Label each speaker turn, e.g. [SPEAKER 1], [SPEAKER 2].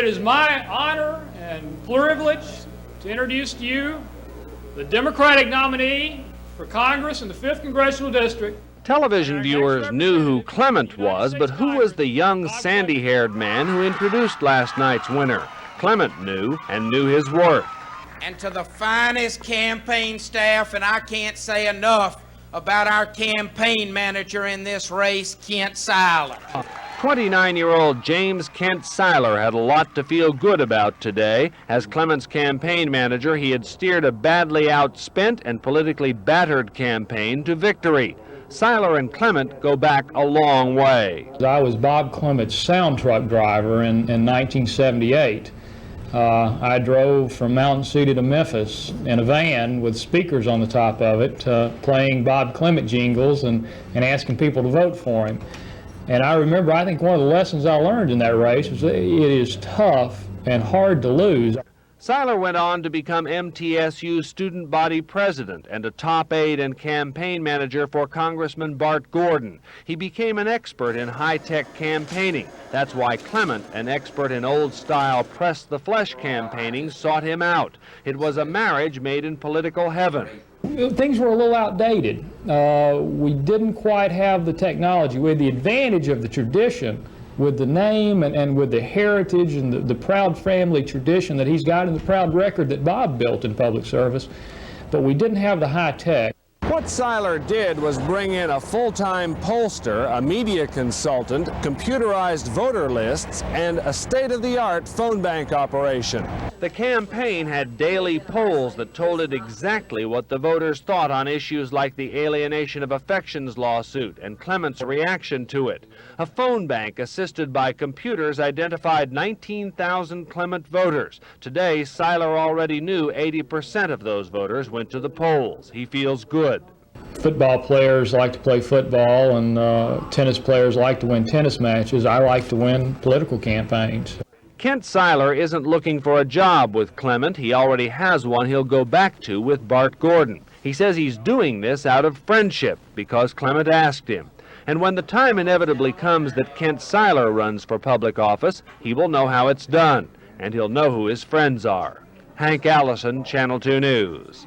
[SPEAKER 1] it is my honor and privilege to introduce to you the Democratic nominee for Congress in the 5th Congressional District.
[SPEAKER 2] Television viewers knew who Clement was, but who was the young sandy-haired man who introduced last night's winner? Clement knew, and knew his worth.
[SPEAKER 3] And to the finest campaign staff, and I can't say enough about our campaign manager in this race, Kent Syler.
[SPEAKER 2] 29-year-old James Kent Syler had a lot to feel good about today. As Clement's campaign manager, he had steered a badly outspent and politically battered campaign to victory. Syler and Clement go back a long way.
[SPEAKER 4] I was Bob Clement's sound truck driver in 1978. I drove from Mountain City to Memphis in a van with speakers on the top of it, playing Bob Clement jingles and asking people to vote for him. And I remember, I think one of the lessons I learned in that race was that it is tough and hard to lose.
[SPEAKER 2] Syler went on to become MTSU student body president and a top aide and campaign manager for Congressman Bart Gordon. He became an expert in high-tech campaigning. That's why Clement, an expert in old-style press-the-flesh campaigning, sought him out. It was a marriage made in political heaven.
[SPEAKER 4] Things were a little outdated. We didn't quite have the technology. We had the advantage of the tradition with the name and with the heritage and the proud family tradition that he's got and the proud record that Bob built in public service, but we didn't have the high tech.
[SPEAKER 2] What Syler did was bring in a full-time pollster, a media consultant, computerized voter lists, and a state-of-the-art phone bank operation. The campaign had daily polls that told it exactly what the voters thought on issues like the alienation of affections lawsuit and Clement's reaction to it. A phone bank assisted by computers identified 19,000 Clement voters. Today, Syler already knew 80% of those voters went to the polls. He feels good.
[SPEAKER 4] Football players like to play football, and tennis players like to win tennis matches. I like to win political campaigns.
[SPEAKER 2] Kent Syler isn't looking for a job with Clement. He already has one he'll go back to with Bart Gordon. He says he's doing this out of friendship because Clement asked him. And when the time inevitably comes that Kent Syler runs for public office, he will know how it's done, and he'll know who his friends are. Hank Allison, Channel 2 News.